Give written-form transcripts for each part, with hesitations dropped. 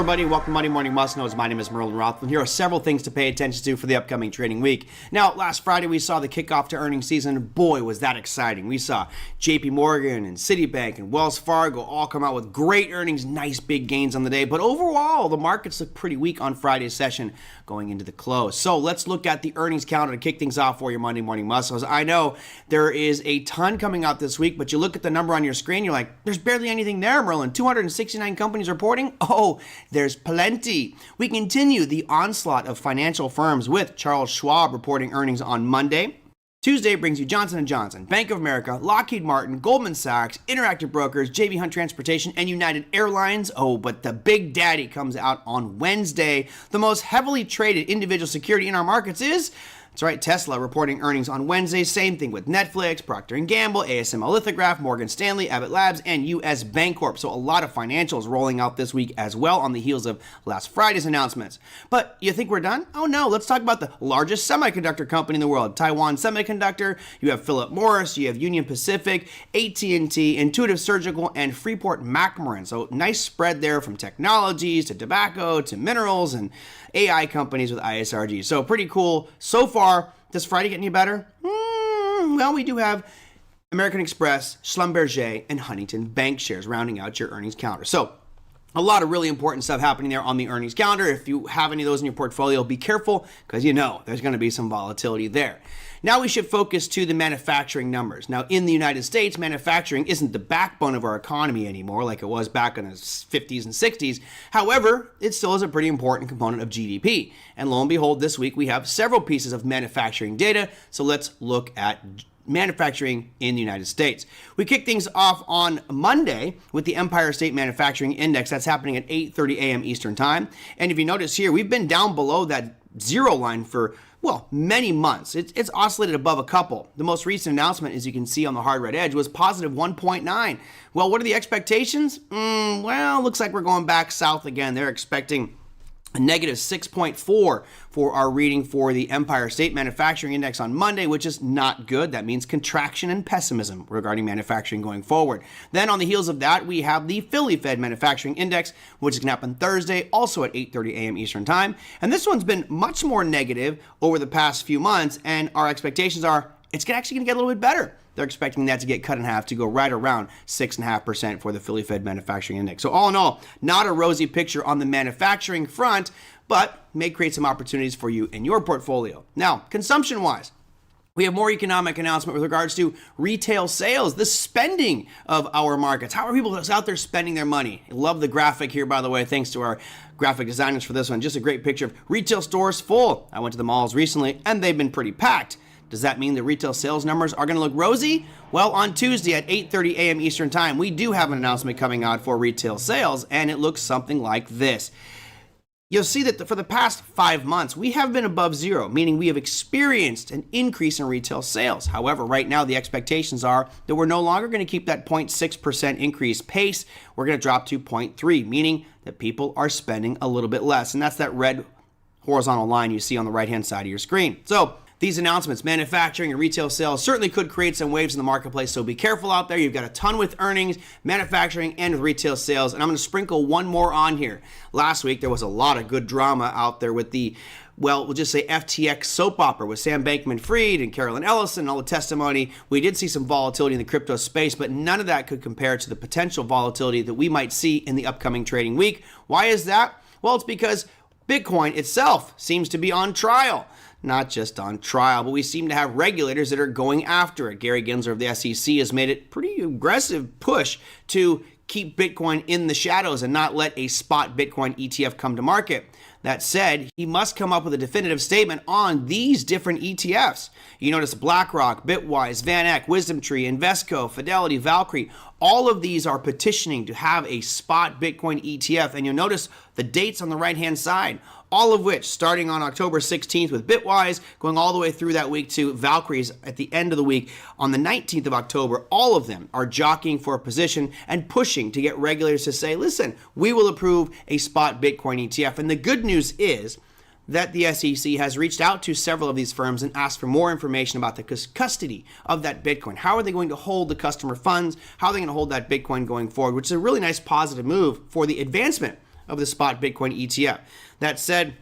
everybody. Welcome to Monday Morning Must-Knows. My name is Merlin Rothman. Here are several things to pay attention to for the upcoming trading week. Now, last Friday, we saw the kickoff to earnings season. Boy, was that exciting. We saw JP Morgan and Citibank and Wells Fargo all come out with great earnings, nice big gains on the day. But overall, the markets look pretty weak on Friday's session going into the close. So let's look at the earnings counter to kick things off for your Monday Morning Must-Knows. I know there is a ton coming out this week, but you look at the number on your screen, you're like, there's barely anything there, Merlin. 269 companies reporting? Oh, there's plenty. We continue the onslaught of financial firms with Charles Schwab reporting earnings on Monday. Tuesday brings you Johnson & Johnson, Bank of America, Lockheed Martin, Goldman Sachs, Interactive Brokers, J.B. Hunt Transportation, and United Airlines. Oh, but the big daddy comes out on Wednesday. The most heavily traded individual security in our markets is... That's right, Tesla reporting earnings on Wednesday. Same thing with Netflix, Procter & Gamble, ASML Lithograph, Morgan Stanley, Abbott Labs, and U.S. Bancorp. So a lot of financials rolling out this week as well on the heels of last Friday's announcements. But you think we're done? Oh no, let's talk about the largest semiconductor company in the world, Taiwan Semiconductor. You have Philip Morris, you have Union Pacific, AT&T, Intuitive Surgical, and Freeport-McMoRan. So nice spread there from technologies to tobacco to minerals and AI companies with ISRG. So pretty cool so far. Does Friday get any better? Well, we do have American Express, Schlumberger, and Huntington Bank shares rounding out your earnings counter. So a lot of really important stuff happening there on the earnings calendar. If you have any of those in your portfolio, be careful because you know there's going to be some volatility there. Now we should focus to the manufacturing numbers. Now in the United States, manufacturing isn't the backbone of our economy anymore like it was back in the 50s and 60s. However, it still is a pretty important component of GDP. And lo and behold, this week we have several pieces of manufacturing data. So let's look at manufacturing in the United States. We kick things off on Monday with the Empire State Manufacturing Index. That's happening at 8:30 a.m. Eastern Time. And if you notice here, we've been down below that zero line for, well, many months. It's oscillated above a couple. The most recent announcement, as you can see on the hard red edge, was positive 1.9. Well, what are the expectations? Well, looks like we're going back south again. They're expecting a negative 6.4 for our reading for the Empire State Manufacturing Index on Monday, which is not good. That means contraction and pessimism regarding manufacturing going forward. Then on the heels of that, we have the Philly Fed Manufacturing Index, which is going to happen Thursday, also at 8:30 a.m. Eastern Time. And this one's been much more negative over the past few months, and our expectations are it's actually going to get a little bit better. They're expecting that to get cut in half to go right around 6.5% for the Philly Fed Manufacturing Index. So all in all, not a rosy picture on the manufacturing front, but may create some opportunities for you in your portfolio. Now, consumption-wise, we have more economic announcement with regards to retail sales, the spending of our markets. How are people out there spending their money? I love the graphic here, by the way. Thanks to our graphic designers for this one. Just a great picture of retail stores full. I went to the malls recently, and they've been pretty packed. Does that mean the retail sales numbers are going to look rosy? Well, on Tuesday at 8:30 a.m. Eastern Time, we do have an announcement coming out for retail sales, and it looks something like this. You'll see that for the past 5 months, we have been above zero, meaning we have experienced an increase in retail sales. However, right now, the expectations are that we're no longer going to keep that 0.6% increase pace. We're going to drop to 0.3, meaning that people are spending a little bit less, and that's that red horizontal line you see on the right-hand side of your screen. So these announcements, manufacturing and retail sales, certainly could create some waves in the marketplace, so be careful out there. You've got a ton with earnings, manufacturing, and with retail sales, and I'm going to sprinkle one more on here. Last week, there was a lot of good drama out there with the, well, we'll just say FTX soap opera with Sam Bankman-Fried and Carolyn Ellison and all the testimony. We did see some volatility in the crypto space, but none of that could compare to the potential volatility that we might see in the upcoming trading week. Why is that? Well, it's because Bitcoin itself seems to be on trial. Not just on trial, but we seem to have regulators that are going after it. Gary Gensler of the SEC has made it pretty aggressive push to keep Bitcoin in the shadows and not let a spot Bitcoin ETF come to market. That said, he must come up with a definitive statement on these different ETFs. You notice BlackRock, Bitwise, VanEck, WisdomTree, Invesco, Fidelity, Valkyrie, all of these are petitioning to have a spot Bitcoin ETF. And you'll notice the dates on the right-hand side, all of which starting on October 16th with Bitwise, going all the way through that week to Valkyrie's at the end of the week on the 19th of October. All of them are jockeying for a position and pushing to get regulators to say, listen, we will approve a spot Bitcoin ETF. And the good news is that the SEC has reached out to several of these firms and asked for more information about the custody of that Bitcoin. How are they going to hold the customer funds? How are they going to hold that Bitcoin going forward? Which is a really nice positive move for the advancement of the spot Bitcoin ETF. That said,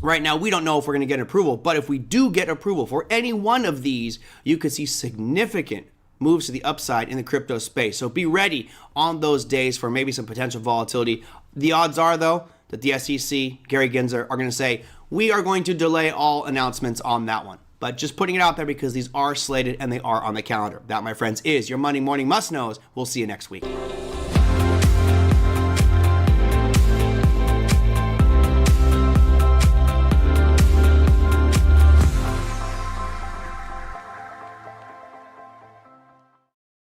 right now, we don't know if we're going to get approval, but if we do get approval for any one of these, you could see significant moves to the upside in the crypto space. So be ready on those days for maybe some potential volatility. The odds are, though, that the SEC, Gary Gensler, are going to say, we are going to delay all announcements on that one. But just putting it out there because these are slated and they are on the calendar. That, my friends, is your Monday Morning Must-Knows. We'll see you next week.